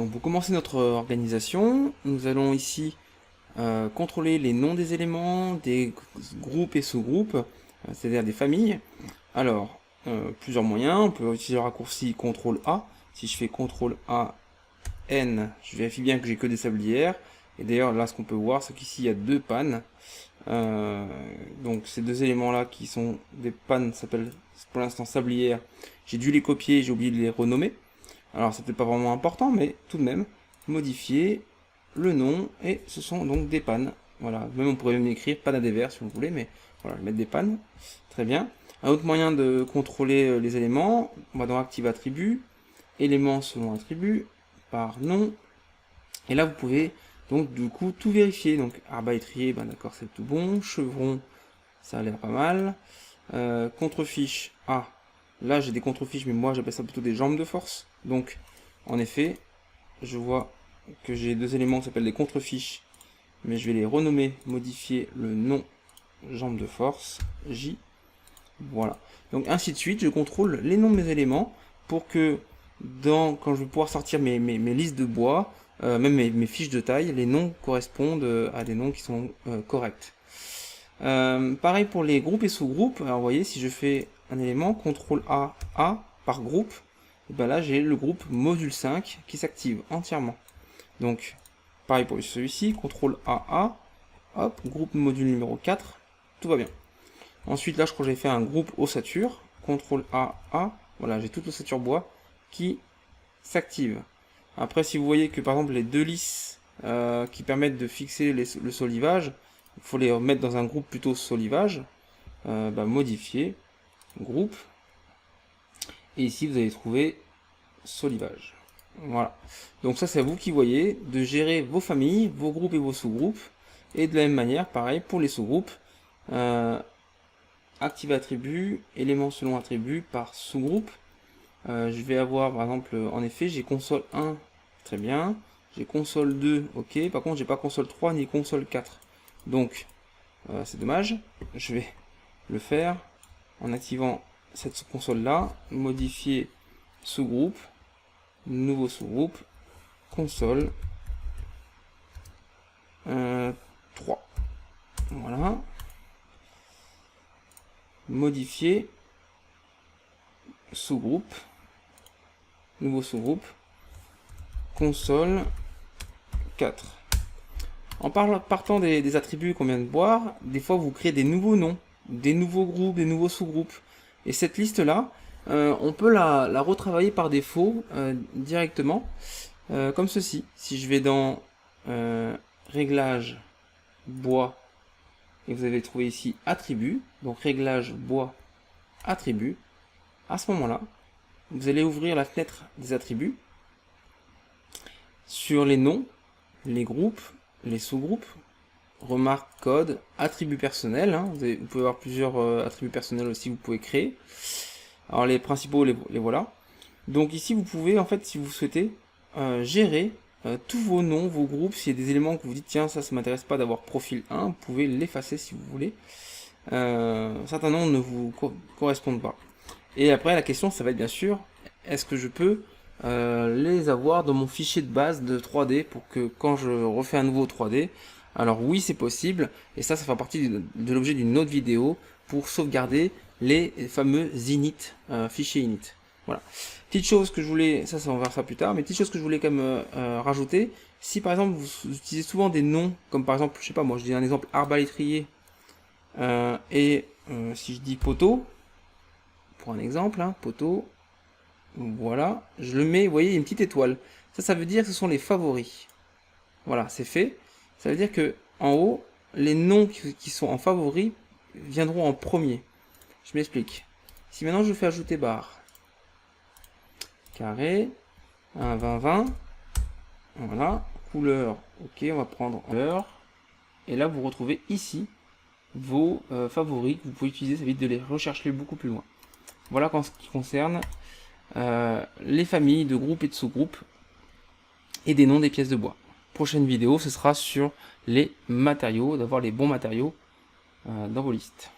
Donc pour commencer notre organisation, nous allons ici contrôler les noms des éléments, des groupes et sous-groupes, c'est-à-dire des familles. Alors, plusieurs moyens, on peut utiliser le raccourci CTRL A. Si je fais CTRL A, N, je vérifie bien que j'ai que des sablières. Et d'ailleurs, là, ce qu'on peut voir, c'est qu'ici, il y a deux pannes. Donc ces deux éléments-là qui sont des pannes s'appellent pour l'instant sablières. J'ai dû les copier, j'ai oublié de les renommer. Alors c'est peut-être pas vraiment important, mais tout de même, modifier le nom, et ce sont donc des pannes. Voilà, même on pourrait même écrire panne à dévers si vous voulez, mais voilà, mettre des pannes, très bien. Un autre moyen de contrôler les éléments, on va dans Active Attribut, éléments selon attribut, par nom, et là vous pouvez donc du coup tout vérifier. Donc arbre étrier, ben d'accord, c'est tout bon, chevron, ça a l'air pas mal, contrefiche, ah, là j'ai des contrefiches, mais moi j'appelle ça plutôt des jambes de force. Donc en effet, je vois que j'ai deux éléments qui s'appellent des contrefiches, mais je vais les renommer, modifier le nom jambes de force, J, voilà. Donc ainsi de suite, je contrôle les noms de mes éléments pour que quand je vais pouvoir sortir mes listes de bois, même mes fiches de taille, les noms correspondent à des noms qui sont corrects. Pareil pour les groupes et sous-groupes. Alors vous voyez, si je fais un élément, CTRL A par groupe, et ben là j'ai le groupe module 5 qui s'active entièrement. Donc pareil pour celui-ci, CTRL A, hop, groupe module numéro 4, tout va bien. Ensuite là je crois que j'ai fait un groupe ossature, CTRL A, voilà, j'ai toute l'ossature bois qui s'active. Après si vous voyez que par exemple les deux lisses qui permettent de fixer le solivage, il faut les mettre dans un groupe plutôt solivage, modifier, groupe, et ici vous allez trouver solivage. Voilà. Donc ça c'est à vous qui voyez de gérer vos familles, vos groupes et vos sous-groupes. Et de la même manière, pareil pour les sous-groupes. Active attribut, éléments selon attribut par sous-groupe. Je vais avoir par exemple, en effet, j'ai console 1, très bien. J'ai console 2, ok. Par contre, j'ai pas console 3 ni console 4. Donc, c'est dommage. Je vais le faire en activant cette console-là, modifier sous-groupe, nouveau sous-groupe, console 3. Voilà. Modifier sous-groupe, nouveau sous-groupe, console 4. En partant des attributs qu'on vient de voir, des fois vous créez des nouveaux noms, des nouveaux groupes, des nouveaux sous-groupes. Et cette liste-là, on peut la retravailler par défaut directement, comme ceci. Si je vais dans Réglages, bois, et vous avez trouvé ici Attributs, donc Réglages, bois, Attributs, à ce moment-là, vous allez ouvrir la fenêtre des attributs. Sur les noms, les groupes, les sous-groupes, remarque, code, attributs personnels, hein, vous pouvez avoir plusieurs attributs personnels aussi, vous pouvez créer. Alors les principaux, les voilà. Donc ici vous pouvez, en fait, si vous souhaitez, gérer tous vos noms, vos groupes. S'il y a des éléments que vous dites, tiens, ça m'intéresse pas d'avoir profil 1, vous pouvez l'effacer si vous voulez. Certains noms ne vous correspondent pas. Et après la question, ça va être bien sûr, est-ce que je peux les avoir dans mon fichier de base de 3D pour que quand je refais un nouveau 3D, alors oui c'est possible, et ça fera partie de l'objet d'une autre vidéo pour sauvegarder les fameux init, fichiers init. Voilà. Petite chose que je voulais, ça on verra ça plus tard, mais petite chose que je voulais quand même rajouter, si par exemple vous utilisez souvent des noms, comme par exemple, je sais pas moi, je dis un exemple arbalétrier, et si je dis poteau, pour un exemple, hein, poteau, voilà, je le mets, vous voyez, il y a une petite étoile. Ça veut dire que ce sont les favoris. Voilà, c'est fait. Ça veut dire que en haut, les noms qui sont en favoris viendront en premier. Je m'explique. Si maintenant je fais ajouter barre, carré, 1, 20, 20, voilà, couleur, ok, on va prendre couleur, et là vous retrouvez ici vos favoris que vous pouvez utiliser, ça évite de les rechercher beaucoup plus loin. Voilà en ce qui concerne les familles de groupes et de sous-groupes et des noms des pièces de bois. Prochaine vidéo, ce sera sur les matériaux, d'avoir les bons matériaux dans vos listes.